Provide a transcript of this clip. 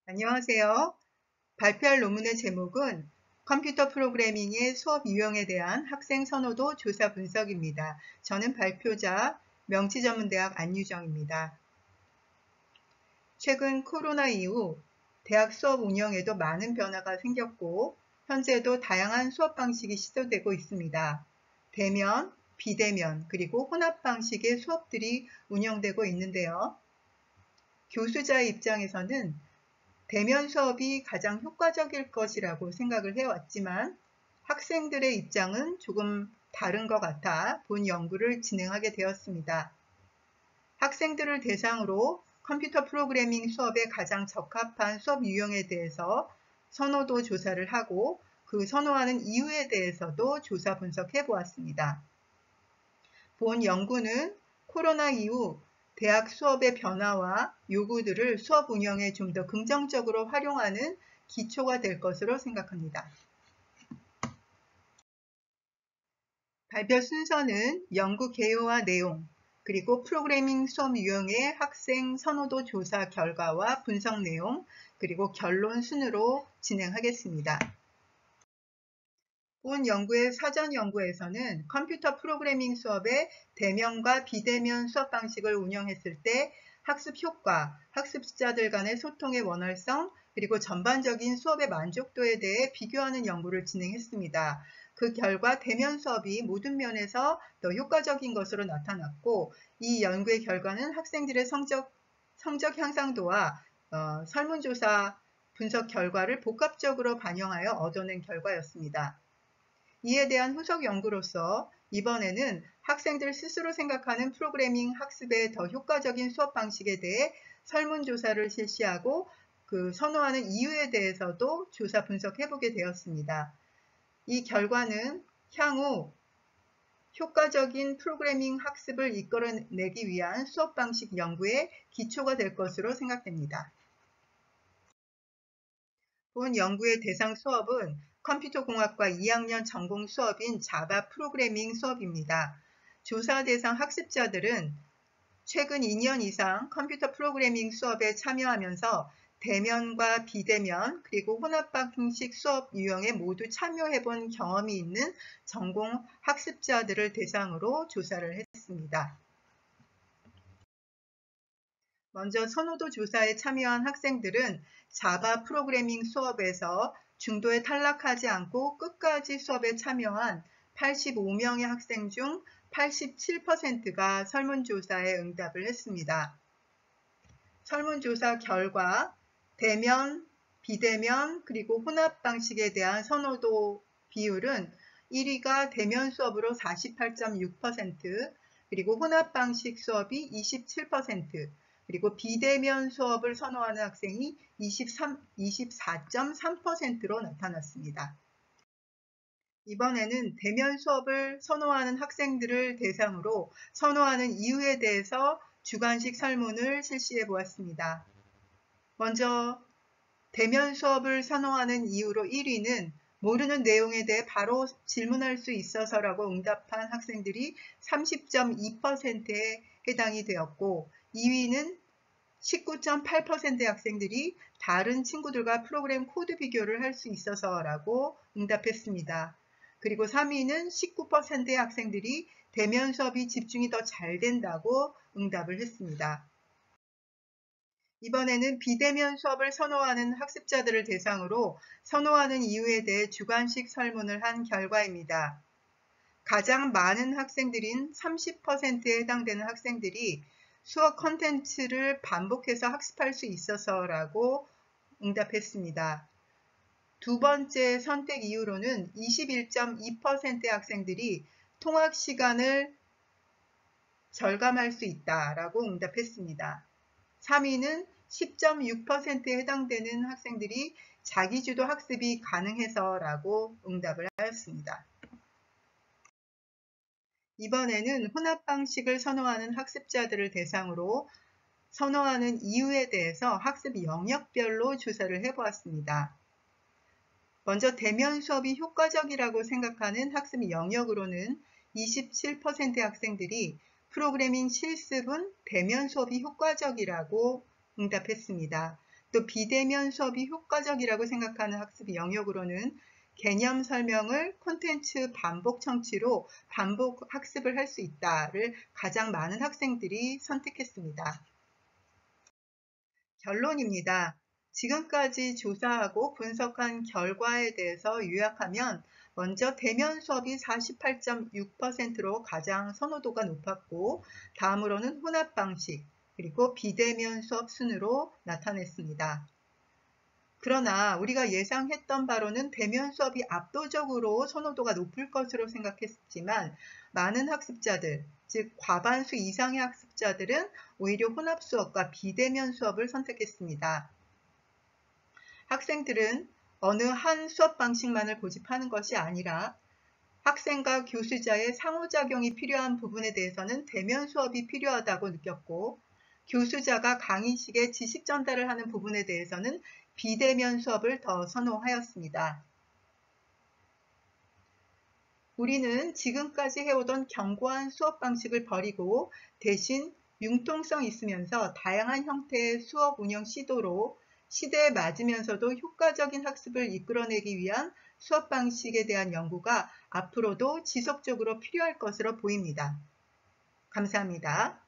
안녕하세요. 발표할 논문의 제목은 컴퓨터 프로그래밍의 수업 유형에 대한 학생 선호도 조사 분석입니다. 저는 발표자 명치전문대학 안유정입니다. 최근 코로나 이후 대학 수업 운영에도 많은 변화가 생겼고 현재도 다양한 수업 방식이 시도되고 있습니다. 대면, 비대면, 그리고 혼합 방식의 수업들이 운영되고 있는데요. 교수자의 입장에서는 대면 수업이 가장 효과적일 것이라고 생각을 해왔지만 학생들의 입장은 조금 다른 것 같아 본 연구를 진행하게 되었습니다. 학생들을 대상으로 컴퓨터 프로그래밍 수업에 가장 적합한 수업 유형에 대해서 선호도 조사를 하고 그 선호하는 이유에 대해서도 조사 분석해 보았습니다. 본 연구는 코로나 이후 대학 수업의 변화와 요구들을 수업 운영에 좀 더 긍정적으로 활용하는 기초가 될 것으로 생각합니다. 발표 순서는 연구 개요와 내용, 그리고 프로그래밍 수업 유형의 학생 선호도 조사 결과와 분석 내용, 그리고 결론 순으로 진행하겠습니다. 본 연구의 사전 연구에서는 컴퓨터 프로그래밍 수업의 대면과 비대면 수업 방식을 운영했을 때 학습 효과, 학습자들 간의 소통의 원활성, 그리고 전반적인 수업의 만족도에 대해 비교하는 연구를 진행했습니다. 그 결과 대면 수업이 모든 면에서 더 효과적인 것으로 나타났고 이 연구의 결과는 학생들의 성적 향상도와 설문조사 분석 결과를 복합적으로 반영하여 얻어낸 결과였습니다. 이에 대한 후속 연구로서 이번에는 학생들 스스로 생각하는 프로그래밍 학습의 더 효과적인 수업 방식에 대해 설문조사를 실시하고 그 선호하는 이유에 대해서도 조사 분석해보게 되었습니다. 이 결과는 향후 효과적인 프로그래밍 학습을 이끌어내기 위한 수업 방식 연구의 기초가 될 것으로 생각됩니다. 본 연구의 대상 수업은 컴퓨터공학과 2학년 전공 수업인 자바 프로그래밍 수업입니다. 조사 대상 학습자들은 최근 2년 이상 컴퓨터 프로그래밍 수업에 참여하면서 대면과 비대면 그리고 혼합 방식 수업 유형에 모두 참여해본 경험이 있는 전공 학습자들을 대상으로 조사를 했습니다. 먼저 선호도 조사에 참여한 학생들은 자바 프로그래밍 수업에서 중도에 탈락하지 않고 끝까지 수업에 참여한 85명의 학생 중 87%가 설문조사에 응답을 했습니다. 설문조사 결과 대면, 비대면, 그리고 혼합 방식에 대한 선호도 비율은 1위가 대면 수업으로 48.6%, 그리고 혼합 방식 수업이 27%, 그리고 비대면 수업을 선호하는 학생이 24.3%로 나타났습니다. 이번에는 대면 수업을 선호하는 학생들을 대상으로 선호하는 이유에 대해서 주관식 설문을 실시해 보았습니다. 먼저 대면 수업을 선호하는 이유로 1위는 모르는 내용에 대해 바로 질문할 수 있어서라고 응답한 학생들이 30.2%에 해당이 되었고 2위는 19.8%의 학생들이 다른 친구들과 프로그램 코드 비교를 할 수 있어서라고 응답했습니다. 그리고 3위는 19%의 학생들이 대면 수업이 집중이 더 잘 된다고 응답을 했습니다. 이번에는 비대면 수업을 선호하는 학습자들을 대상으로 선호하는 이유에 대해 주관식 설문을 한 결과입니다. 가장 많은 학생들인 30%에 해당되는 학생들이 수업 컨텐츠를 반복해서 학습할 수 있어서라고 응답했습니다. 두 번째 선택 이유로는 21.2%의 학생들이 통학 시간을 절감할 수 있다라고 응답했습니다. 3위는 10.6%에 해당되는 학생들이 자기주도 학습이 가능해서라고 응답을 하였습니다. 이번에는 혼합 방식을 선호하는 학습자들을 대상으로 선호하는 이유에 대해서 학습 영역별로 조사를 해보았습니다. 먼저 대면 수업이 효과적이라고 생각하는 학습 영역으로는 27%의 학생들이 프로그래밍 실습은 대면 수업이 효과적이라고 응답했습니다. 또 비대면 수업이 효과적이라고 생각하는 학습 영역으로는 개념 설명을 콘텐츠 반복 청취로 반복 학습을 할 수 있다를 가장 많은 학생들이 선택했습니다. 결론입니다. 지금까지 조사하고 분석한 결과에 대해서 요약하면 먼저 대면 수업이 48.6%로 가장 선호도가 높았고 다음으로는 혼합 방식 그리고 비대면 수업 순으로 나타냈습니다. 그러나 우리가 예상했던 바로는 대면 수업이 압도적으로 선호도가 높을 것으로 생각했지만 많은 학습자들, 즉 과반수 이상의 학습자들은 오히려 혼합 수업과 비대면 수업을 선택했습니다. 학생들은 어느 한 수업 방식만을 고집하는 것이 아니라 학생과 교수자의 상호작용이 필요한 부분에 대해서는 대면 수업이 필요하다고 느꼈고 교수자가 강의식의 지식 전달을 하는 부분에 대해서는 비대면 수업을 더 선호하였습니다. 우리는 지금까지 해오던 견고한 수업 방식을 버리고 대신 융통성 있으면서 다양한 형태의 수업 운영 시도로 시대에 맞으면서도 효과적인 학습을 이끌어내기 위한 수업 방식에 대한 연구가 앞으로도 지속적으로 필요할 것으로 보입니다. 감사합니다.